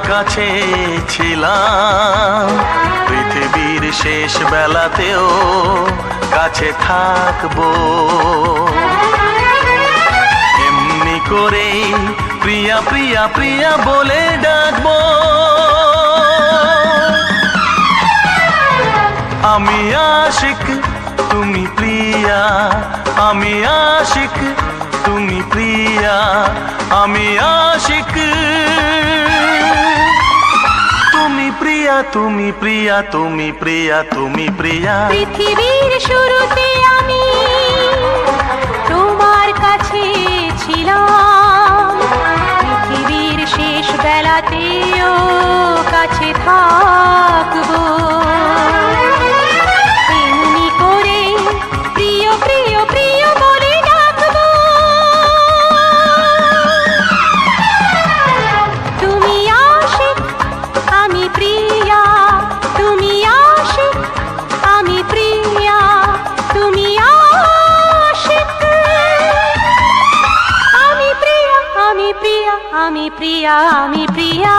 কাছে ছিলাম, পৃথিবীর শেষ বেলাতেও কাছে থাকবো। এমনি করে প্রিয়া প্রিয়া প্রিয়া বলে ডাকবো। আমি আশিক তুমি প্রিয়া, আমি আশিক তুমি প্রিয়া, আমি আশিক তুমি প্রিয়া, তুমি প্রিয়া, তুমি প্রিয়া, তুমি প্রিয়া। পৃথিবীর শুরুতে আমি তোমার কাছে ছিলাম, পৃথিবীর শেষ বেলাতেও কাছে থাকবো। এমনি করে প্রিয় প্রিয় প্রিয় বলে ডাকবো। তুমি আশিক আমি প্রিয়া, তুমি আশিক আমি প্রিয়া, তুমি আশিক আমি প্রিয়া, আমি প্রিয়া, আমি প্রিয়া, আমি প্রিয়া।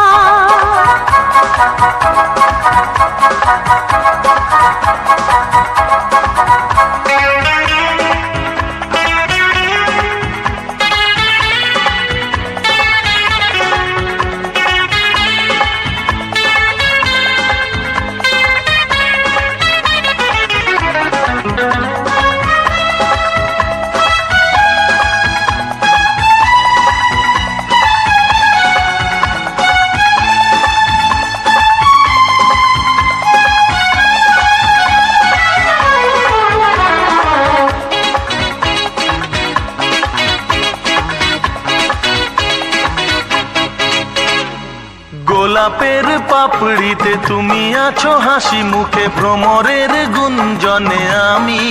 গোলাপের পাপড়িতে তুমি আছো হাসি মুখে, ভ্রমরের গুঞ্জনে আমি।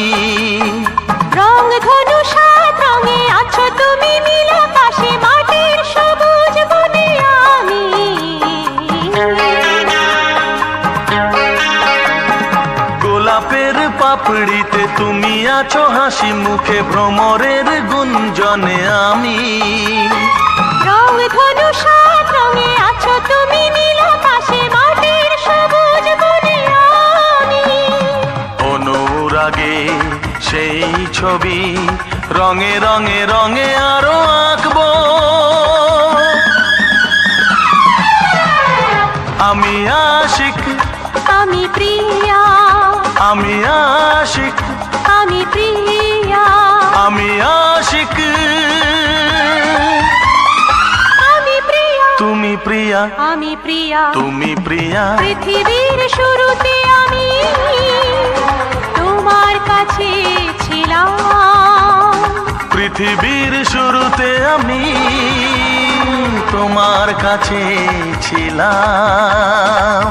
রং ধনু সাত রঙে আছো তুমি, নীল আকাশে মাটির সবুজ বনে আমি। গোলাপের পাপড়িতে তুমি আছো হাসি মুখে, ভ্রমরের গুঞ্জনে আমি। রং ধনু সাত রঙে আছো তুমি, নীল আকাশে মাটির সবুজ বনে আমি। অনুরাগে সেই ছবি রঙে রঙে রঙে আরো আঁকবো। আমি আশিক আমি প্রিয়া, আমি আশিক আমি প্রিয়া, আমি আশিক আমি প্রিয়া, তুমি প্রিয়া, আমি প্রিয়া, তুমি প্রিয়া। পৃথিবীর শুরুতে আমি তোমার কাছে ছিলাম, পৃথিবীর শুরুতে আমি তোমার কাছে ছিলাম।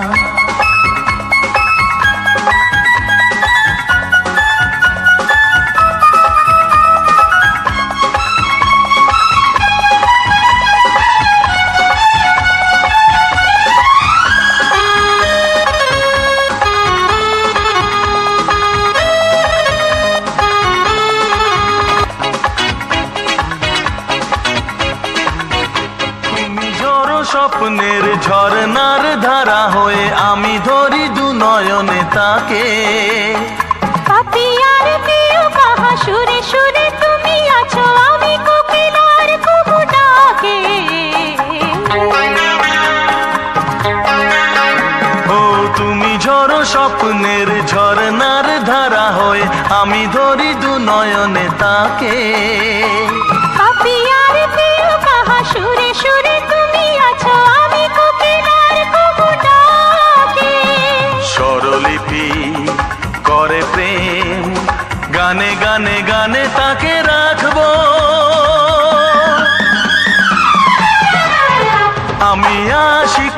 স্বপ্নের ঝরনার ধারা হয়ে আমি ধরি দু নয়নে তাকে। পাপিয়ার প্রিয় কাহা সুরে সুরে তুমি আছো, আমি কোকিলার কুহু ডাকে। ও তুমি ঝড়ো স্বপ্নের ঝরনার ধারা হয়ে আমি ধরি দু নয়নে তাকে। পাপিয়ার প্রিয় কাহা সুরে সুরে তুমি আছো, আমি কোকিলার কুহু ডাকে। স্বরলিপি করে প্রেম, গানে গানে গানে তাকে রাখবো। আমি আশিক